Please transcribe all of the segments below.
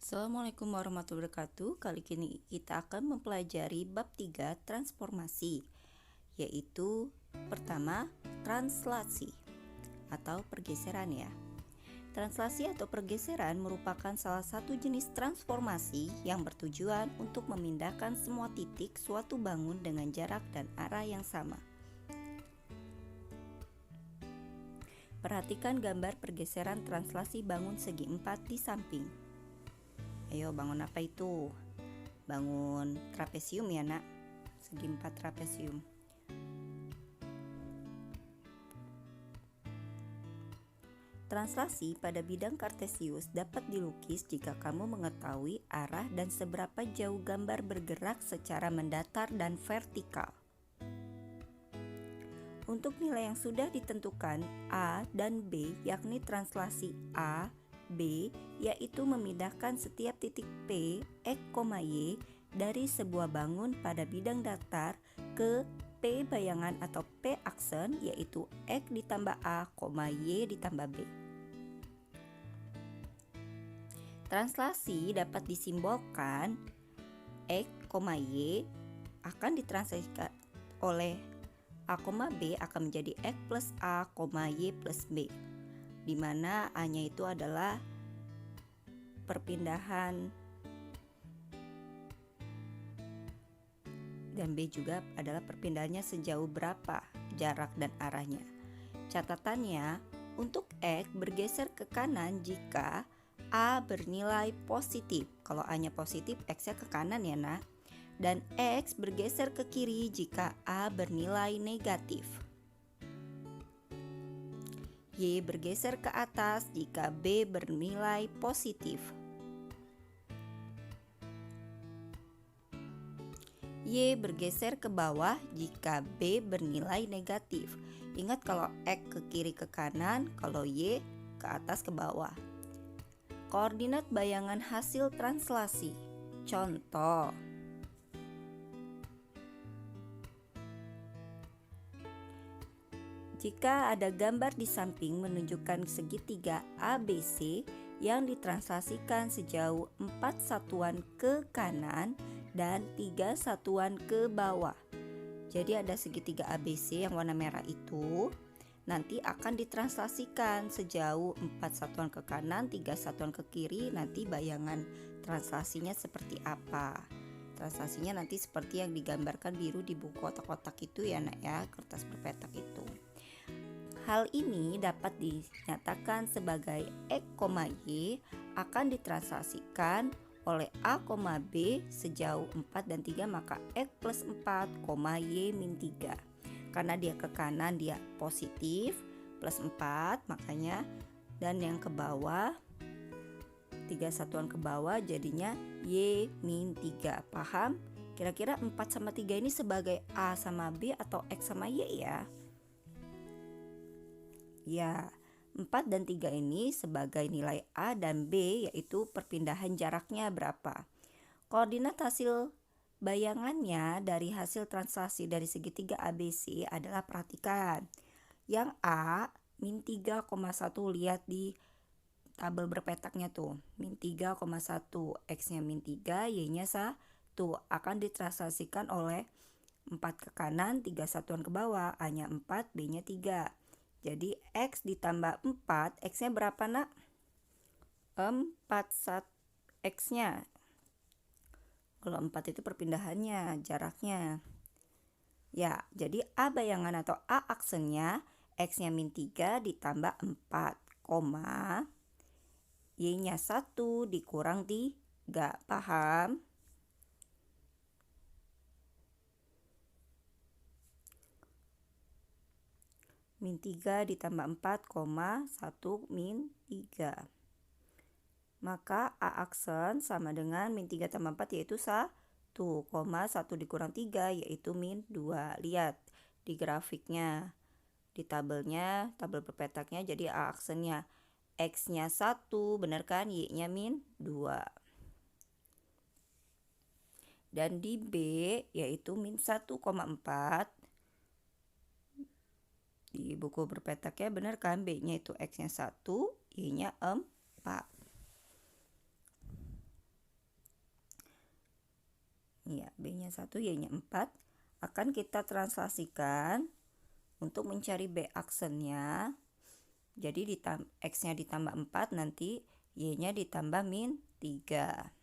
Assalamualaikum warahmatullahi wabarakatuh. Kali ini kita akan mempelajari bab 3 transformasi, yaitu pertama translasi atau pergeseran ya. Translasi atau pergeseran merupakan salah satu jenis transformasi yang bertujuan untuk memindahkan semua titik suatu bangun dengan jarak dan arah yang sama. Perhatikan gambar pergeseran translasi bangun segi 4 di samping. Ayo, bangun apa itu? Bangun trapesium ya nak, segi 4 trapesium. Translasi pada bidang kartesius dapat dilukis jika kamu mengetahui arah dan seberapa jauh gambar bergerak secara mendatar dan vertikal. Untuk nilai yang sudah ditentukan A dan B, yakni translasi A, B, yaitu memindahkan setiap titik P, X, Y dari sebuah bangun pada bidang datar ke P bayangan atau P aksen, yaitu X ditambah A, Y ditambah B. Translasi dapat disimbolkan X, Y akan ditranslasikan oleh A, B akan menjadi X plus A, Y plus B, di mana A-nya itu adalah perpindahan dan B juga adalah perpindahannya sejauh berapa jarak dan arahnya. Catatannya, untuk X bergeser ke kanan jika A bernilai positif. Kalau A-nya positif, X-nya ke kanan ya nak. Dan X bergeser ke kiri jika A bernilai negatif. Y bergeser ke atas jika B bernilai positif. Y bergeser ke bawah jika B bernilai negatif. Ingat, kalau X ke kiri ke kanan, kalau Y ke atas ke bawah. Koordinat bayangan hasil translasi. Contoh. Jika ada gambar di samping menunjukkan segitiga ABC yang ditranslasikan sejauh 4 satuan ke kanan dan 3 satuan ke bawah. Jadi ada segitiga ABC yang warna merah itu nanti akan ditranslasikan sejauh 4 satuan ke kanan, 3 satuan ke kiri. Nanti bayangan translasinya seperti apa? Translasinya nanti seperti yang digambarkan biru di buku kotak-kotak itu ya nak ya, kertas berpetak itu. Hal ini dapat dinyatakan sebagai X, Y akan ditranslasikan oleh A, B sejauh 4 dan 3, maka X plus 4, Y min 3. Karena dia ke kanan dia positif, plus 4 makanya, dan yang ke bawah 3 satuan ke bawah jadinya Y min 3. Paham? Kira-kira 4 sama 3 ini sebagai A sama B atau X sama Y ya? Ya, 4 dan 3 ini sebagai nilai A dan B, yaitu perpindahan jaraknya berapa. Koordinat hasil bayangannya dari hasil translasi dari segitiga ABC adalah, perhatikan. Yang A, min 3,1, lihat di tabel berpetaknya tuh. Min 3,1, X-nya min 3, Y-nya 1. Akan ditranslasikan oleh 4 ke kanan, 3 satuan ke bawah. A-nya 4, B-nya 3. Jadi X ditambah 4, X-nya berapa nak? 4 X-nya. Kalau 4 itu perpindahannya, jaraknya. Ya, jadi A bayangan atau A aksennya X-nya min 3 ditambah 4, Y-nya 1 dikurang 3. Paham? Min 3 ditambah 4, 1 min 3. Maka A aksen sama dengan min 3 tambah 4 yaitu 1, 1 dikurang 3 yaitu min 2. Lihat di grafiknya, di tabelnya, tabel berpetaknya, jadi A aksennya X-nya 1, benar kan? Y-nya min 2. Dan di B yaitu min 1,4. Di buku berpetaknya benar kan? B-nya itu X-nya 1, Y-nya 4. X-nya 1, Y-nya 4. Akan kita translasikan untuk mencari B aksennya. Jadi X-nya ditambah 4, nanti Y-nya ditambah min 3.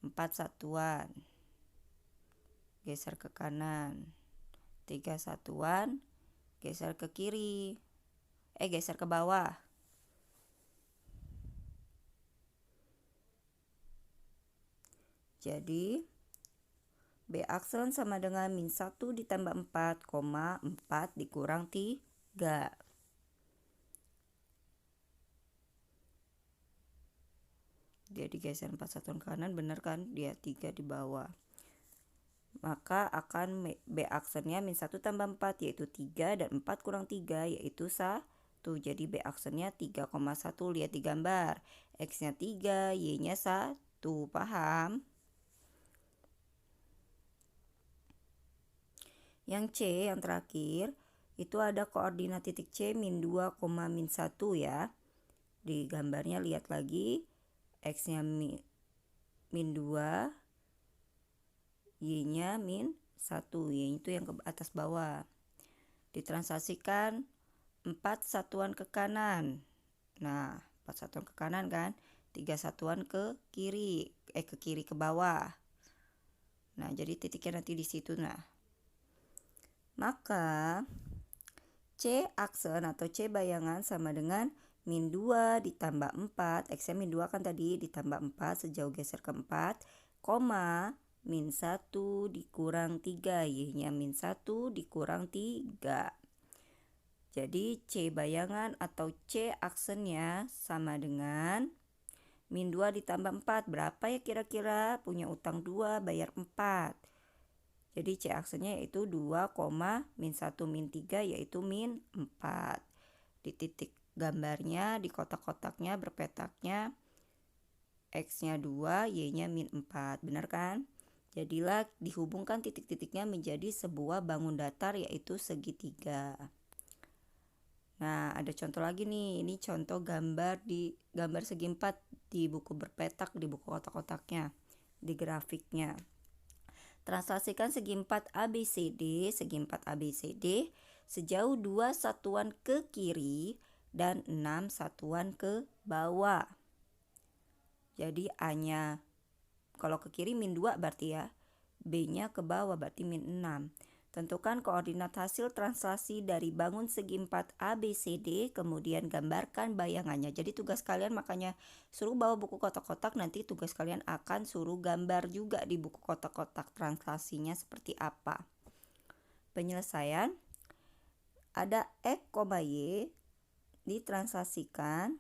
4 satuan. Geser ke kanan. 3 satuan. Geser ke kiri. Geser ke bawah. Jadi B aksen sama dengan min 1 ditambah 4, 4 dikurang 3. Dia digeser 4 satuan ke kanan, benar kan? Dia 3 di bawah. Maka akan B aksennya min 1 tambah 4 yaitu 3, dan 4 kurang 3 yaitu 1. Jadi B aksennya 3,1. Lihat di gambar. X-nya 3, Y-nya 1. Paham? Yang C yang terakhir itu ada koordinat titik C min 2, min 1 ya. Di gambarnya lihat lagi. X-nya min 2, Y-nya min 1. Y itu yang ke atas bawah. Ditranslasikan 4 satuan ke kanan. Nah, 4 satuan ke kanan kan? 3 satuan ke kiri. Ke kiri ke bawah. Nah, jadi titiknya nanti di situ. Nah, maka C aksen atau C bayangan sama dengan min 2 ditambah 4. X-nya min 2 kan tadi, ditambah 4 sejauh geser ke 4, koma min 1 dikurang 3. Y-nya min 1 dikurang 3. Jadi C bayangan atau C aksennya sama dengan min 2 ditambah 4. Berapa ya kira-kira? Punya utang 2, bayar 4. Jadi C aksennya yaitu 2, min 1 min 3 yaitu min 4. Di titik gambarnya, di kotak-kotaknya, berpetaknya X-nya 2, Y-nya min 4. Benar kan? Jadilah dihubungkan titik-titiknya menjadi sebuah bangun datar yaitu segitiga. Nah, ada contoh lagi nih. Ini contoh gambar segi 4 di buku berpetak, di buku kotak-kotaknya, di grafiknya. Translasikan segi 4 ABCD, sejauh 2 satuan ke kiri dan 6 satuan ke bawah. Jadi A-nya kalau ke kiri min 2 berarti ya. B-nya ke bawah berarti min 6. Tentukan koordinat hasil translasi dari bangun segi 4 ABCD, kemudian gambarkan bayangannya. Jadi tugas kalian makanya suruh bawa buku kotak-kotak, nanti tugas kalian akan suruh gambar juga di buku kotak-kotak translasinya seperti apa. Penyelesaian, ada X, Y ditranslasikan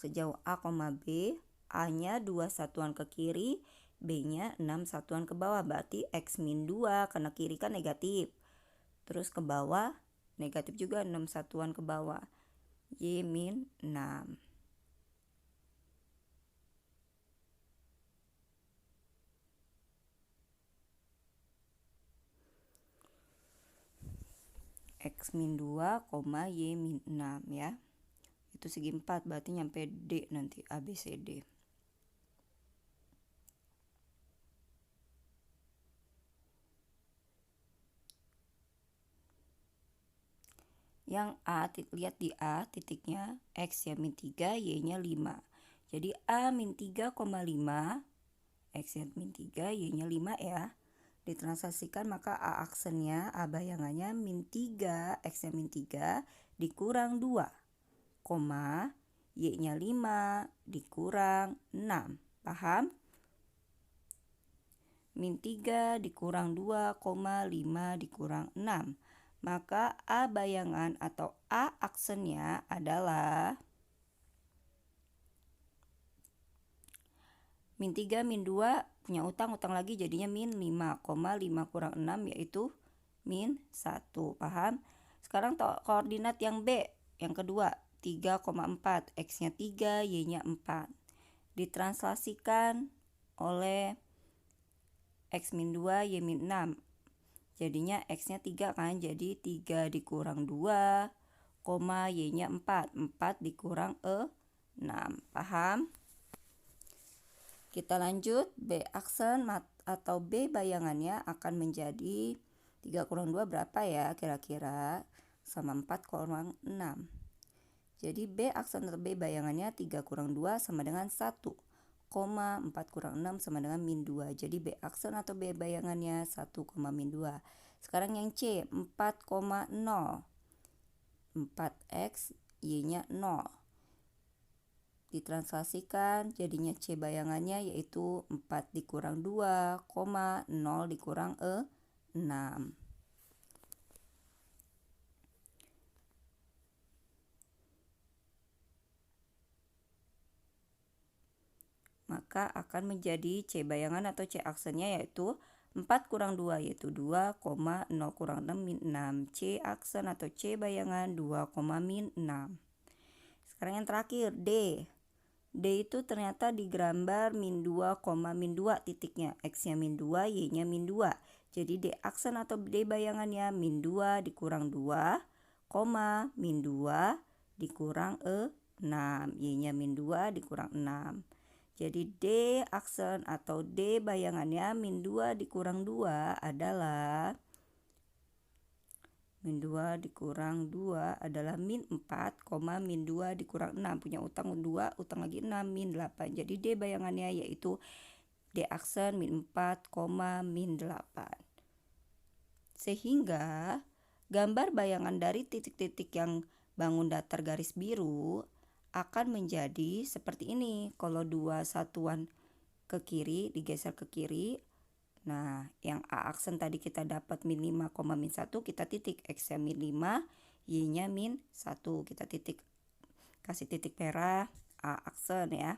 sejauh A, B. A-nya 2 satuan ke kiri, B-nya 6 satuan ke bawah, berarti X min 2, karena kiri kan negatif. Terus ke bawah, negatif juga 6 satuan ke bawah, Y min 6. X min 2, Y min 6 ya. Itu segi 4, berarti nyampe D nanti, ABCD. Yang A, lihat di A titiknya, X ya min 3, Y-nya 5. Jadi A min 3,5, X-nya min 3, Y-nya 5 ya. Ditranslasikan maka A aksennya, A bayangannya min 3, X-nya min 3 dikurang 2, Y-nya 5 dikurang 6. Paham? Min 3 dikurang 2, 5 dikurang 6. Maka A bayangan atau A aksennya adalah min 3, min 2 punya utang lagi jadinya min 5, 5 kurang 6 yaitu min 1. Paham? Sekarang koordinat yang B, yang kedua 3,4, X-nya 3, Y-nya 4. Ditranslasikan oleh X min 2, Y min 6. Jadinya X-nya 3 kan, jadi 3 dikurang 2, Y-nya 4. 4 dikurang 6. Paham? Kita lanjut, B aksen atau B bayangannya akan menjadi 3 kurang 2 berapa ya kira-kira? Sama 4 kurang 6. Jadi B aksen atau B bayangannya 3 kurang 2 sama dengan 1, 4 kurang 6 sama dengan min 2. Jadi B aksen atau B bayangannya 1, min 2. Sekarang yang C, 4,0. 4x, Y-nya 0. Ditranslasikan jadinya C bayangannya yaitu 4 dikurang 2, 0 dikurang 6. Maka akan menjadi C bayangan atau C aksennya yaitu 4 kurang 2 yaitu 2, 0 kurang 6 min 6. C aksen atau C bayangan 2, min 6. Sekarang yang terakhir D. D itu ternyata digambar min 2, min 2 titiknya. X-nya min 2, Y-nya min 2. Jadi D aksen atau D bayangannya min 2 dikurang 2, min 2 dikurang 6. Y-nya min 2 dikurang 6. Jadi D aksen atau D bayangannya min 2 dikurang 2 adalah min 2 dikurang 2 adalah min 4, min 2 dikurang 6. Punya utang 2, utang lagi 6, min 8. Jadi D bayangannya yaitu D aksen min 4, min 8. Sehingga gambar bayangan dari titik-titik yang bangun datar garis biru akan menjadi seperti ini. Kalau 2 satuan ke kiri digeser ke kiri. Nah, yang A aksen tadi kita dapat min 5, min 1, kita titik. X-nya min 5, Y-nya min 1. Kita titik. Kasih titik merah A aksen ya.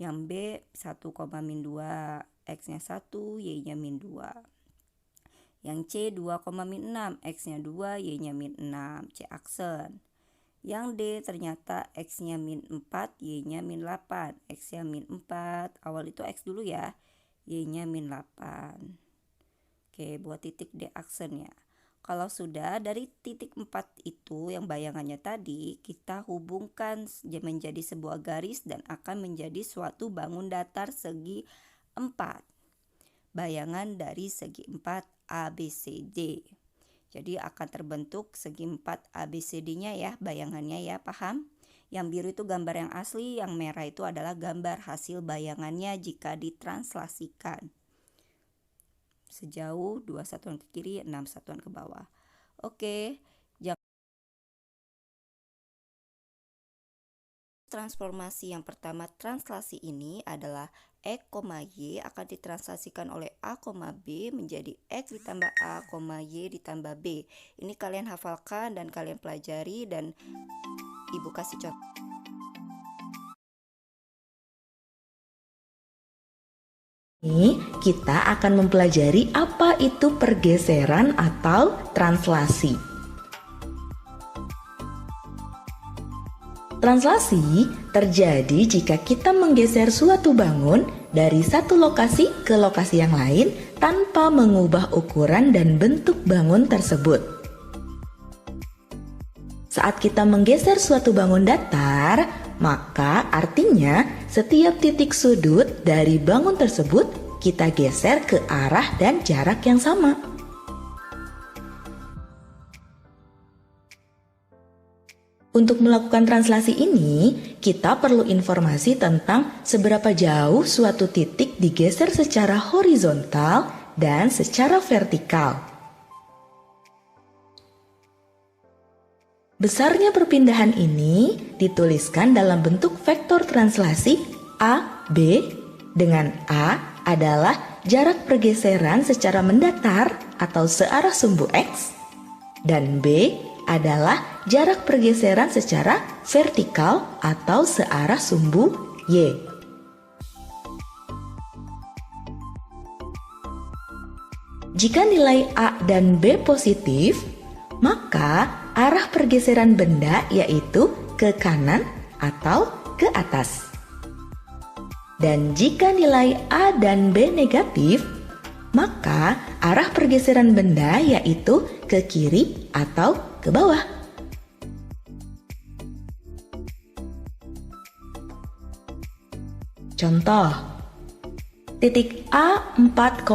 Yang B 1, min 2, X-nya 1, Y-nya min 2. Yang C 2, min 6, X-nya 2, Y-nya min 6. C aksen. Yang D ternyata X-nya min 4, Y-nya min 8. X-nya min 4, awal itu X dulu ya. Y-nya min 8. Oke, buat titik D aksennya. Kalau sudah dari titik 4 itu yang bayangannya tadi, kita hubungkan menjadi sebuah garis dan akan menjadi suatu bangun datar segi 4. Bayangan dari segi 4 ABCD. Jadi akan terbentuk segi 4 ABCD-nya ya, bayangannya ya, paham? Yang biru itu gambar yang asli, yang merah itu adalah gambar hasil bayangannya jika ditranslasikan. Sejauh 2 satuan ke kiri, 6 satuan ke bawah. Oke, transformasi yang pertama translasi ini adalah X, Y akan ditranslasikan oleh A, B menjadi X ditambah A, Y ditambah B. Ini kalian hafalkan dan kalian pelajari dan Ibu kasih contoh. Ini kita akan mempelajari apa itu pergeseran atau translasi. Translasi terjadi jika kita menggeser suatu bangun dari satu lokasi ke lokasi yang lain tanpa mengubah ukuran dan bentuk bangun tersebut. Saat kita menggeser suatu bangun datar, maka artinya setiap titik sudut dari bangun tersebut kita geser ke arah dan jarak yang sama. Untuk melakukan translasi ini, kita perlu informasi tentang seberapa jauh suatu titik digeser secara horizontal dan secara vertikal. Besarnya perpindahan ini dituliskan dalam bentuk vektor translasi A, B, dengan A adalah jarak pergeseran secara mendatar atau searah sumbu X, dan B adalah jarak pergeseran secara vertikal atau searah sumbu Y. Jika nilai A dan B positif, maka arah pergeseran benda yaitu ke kanan atau ke atas. Dan jika nilai A dan B negatif, maka arah pergeseran benda yaitu ke kiri atau ke bawah. Contoh, Titik A 4,5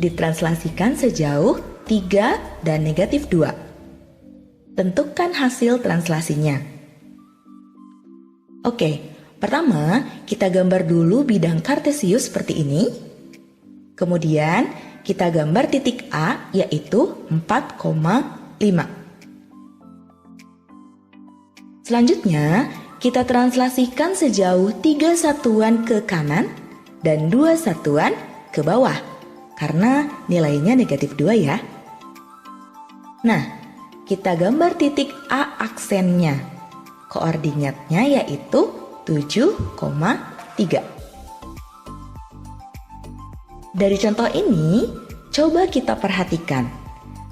ditranslasikan sejauh 3 dan negatif 2. Tentukan hasil translasinya. Oke, pertama kita gambar dulu bidang kartesius seperti ini. Kemudian kita gambar titik A yaitu 4,5. Selanjutnya kita translasikan sejauh 3 satuan ke kanan dan 2 satuan ke bawah karena nilainya negatif 2 ya. Nah, kita gambar titik A aksennya. Koordinatnya yaitu 7,3. Dari contoh ini, coba kita perhatikan.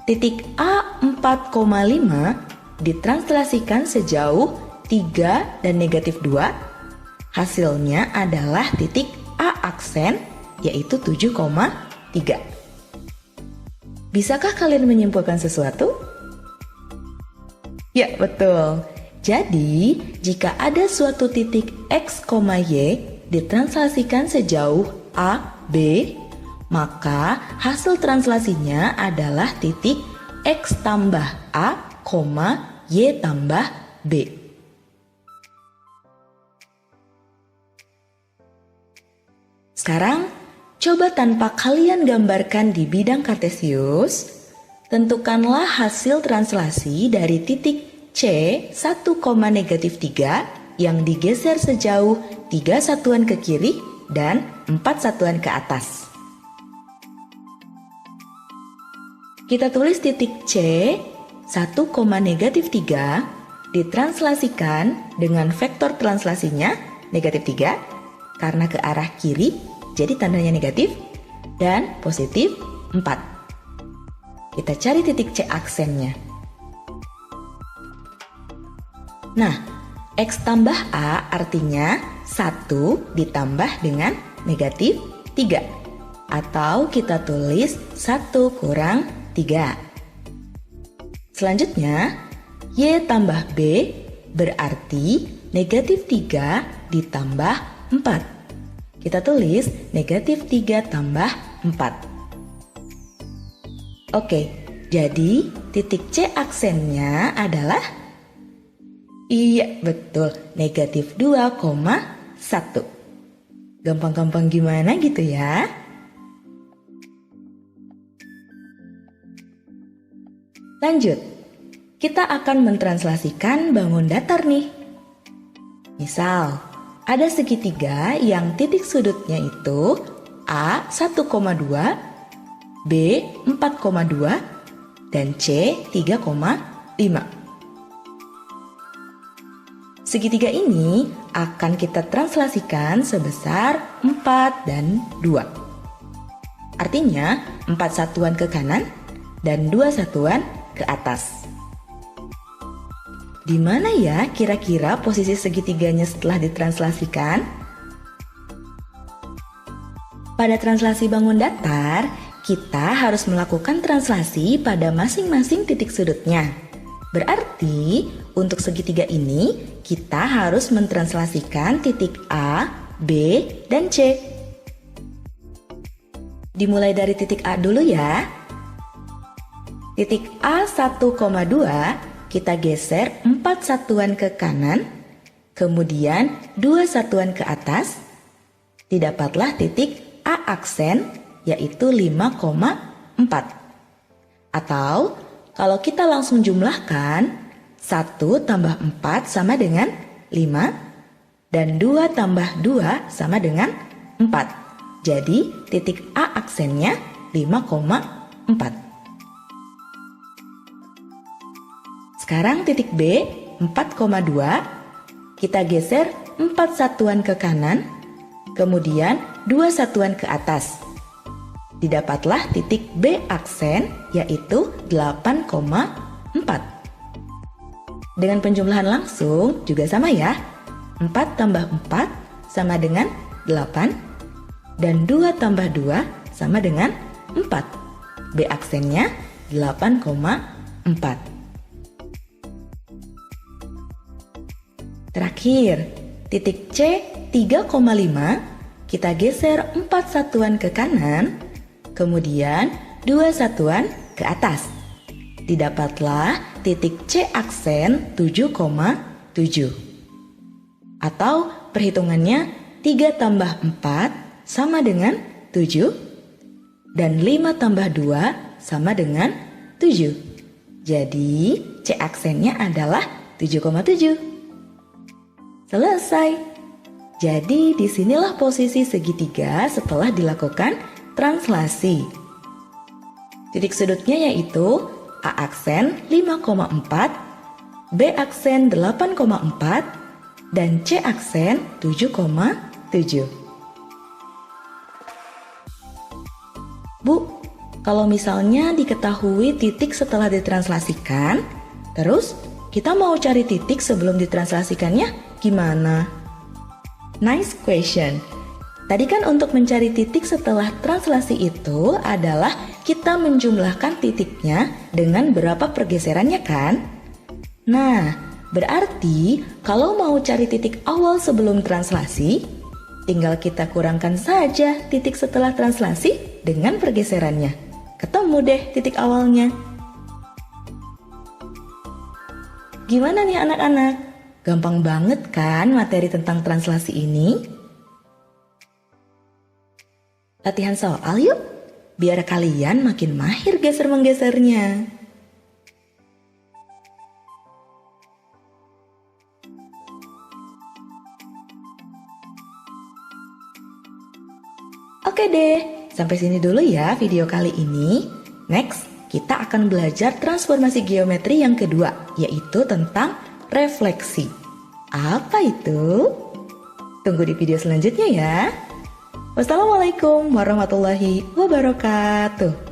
Titik A 4,5 ditranslasikan sejauh 3 dan negatif 2. Hasilnya adalah titik A aksen yaitu 7,3. Bisakah kalian menyimpulkan sesuatu? Ya, betul. Jadi, jika ada suatu titik X, Y ditranslasikan sejauh A, B, maka hasil translasinya adalah titik X tambah A, Y tambah B. Sekarang, coba tanpa kalian gambarkan di bidang kartesius, tentukanlah hasil translasi dari titik C 1, negatif 3 yang digeser sejauh 3 satuan ke kiri dan 4 satuan ke atas. Kita tulis titik C 1, negatif 3 ditranslasikan dengan vektor translasinya negatif 3 karena ke arah kiri jadi tandanya negatif dan positif 4. Kita cari titik C aksennya. Nah, X tambah A artinya 1 ditambah dengan negatif 3. Atau kita tulis 1 kurang 3. Selanjutnya, Y tambah B berarti negatif 3 ditambah 4. Kita tulis negatif 3 tambah 4. Oke, jadi titik C aksennya adalah iya, betul, negatif 2,1. Gampang-gampang gimana gitu ya? Lanjut, kita akan mentranslasikan bangun datar nih. Misal, ada segitiga yang titik sudutnya itu A 1,2, B 4,2, dan C 3,5. Segitiga ini akan kita translasikan sebesar 4 dan 2. Artinya 4 satuan ke kanan dan 2 satuan ke atas. Di mana ya kira-kira posisi segitiganya setelah ditranslasikan? Pada translasi bangun datar, kita harus melakukan translasi pada masing-masing titik sudutnya. Berarti, untuk segitiga ini, kita harus mentranslasikan titik A, B, dan C. Dimulai dari titik A dulu ya. Titik A 1,2 kita geser 4 satuan ke kanan, kemudian 2 satuan ke atas. Didapatlah titik A aksen yaitu 5,4. Atau kalau kita langsung jumlahkan, 1 tambah 4 sama dengan 5, dan 2 tambah 2 sama dengan 4. Jadi, titik A aksennya 5,4. Sekarang titik B, 4,2, kita geser 4 satuan ke kanan, kemudian 2 satuan ke atas. Didapatlah titik B aksen yaitu 8,4. Dengan penjumlahan langsung juga sama ya. 4 tambah 4 sama dengan 8 dan 2 tambah 2 sama dengan 4. B aksennya 8,4. Terakhir, titik C 3,5 kita geser 4 satuan ke kanan, kemudian 2 satuan ke atas. Didapatlah titik C aksen 7,7. Atau perhitungannya 3 tambah 4 sama dengan 7, dan 5 tambah 2 sama dengan 7. Jadi C aksennya adalah 7,7. Selesai. Jadi disinilah posisi segitiga setelah dilakukan translasi. Titik sudutnya yaitu A aksen 5,4, B aksen 8,4, dan C aksen 7,7. Bu, kalau misalnya diketahui titik setelah ditranslasikan, terus kita mau cari titik sebelum ditranslasikannya, gimana? Nice question. Tadi kan untuk mencari titik setelah translasi itu adalah kita menjumlahkan titiknya dengan berapa pergeserannya kan? Nah, berarti kalau mau cari titik awal sebelum translasi, tinggal kita kurangkan saja titik setelah translasi dengan pergeserannya. Ketemu deh titik awalnya. Gimana nih anak-anak? Gampang banget kan materi tentang translasi ini? Latihan soal yuk, biar kalian makin mahir geser-menggesernya. Oke deh, sampai sini dulu ya video kali ini. Next, kita akan belajar transformasi geometri yang kedua, yaitu tentang refleksi. Apa itu? Tunggu di video selanjutnya ya. Wassalamualaikum warahmatullahi wabarakatuh.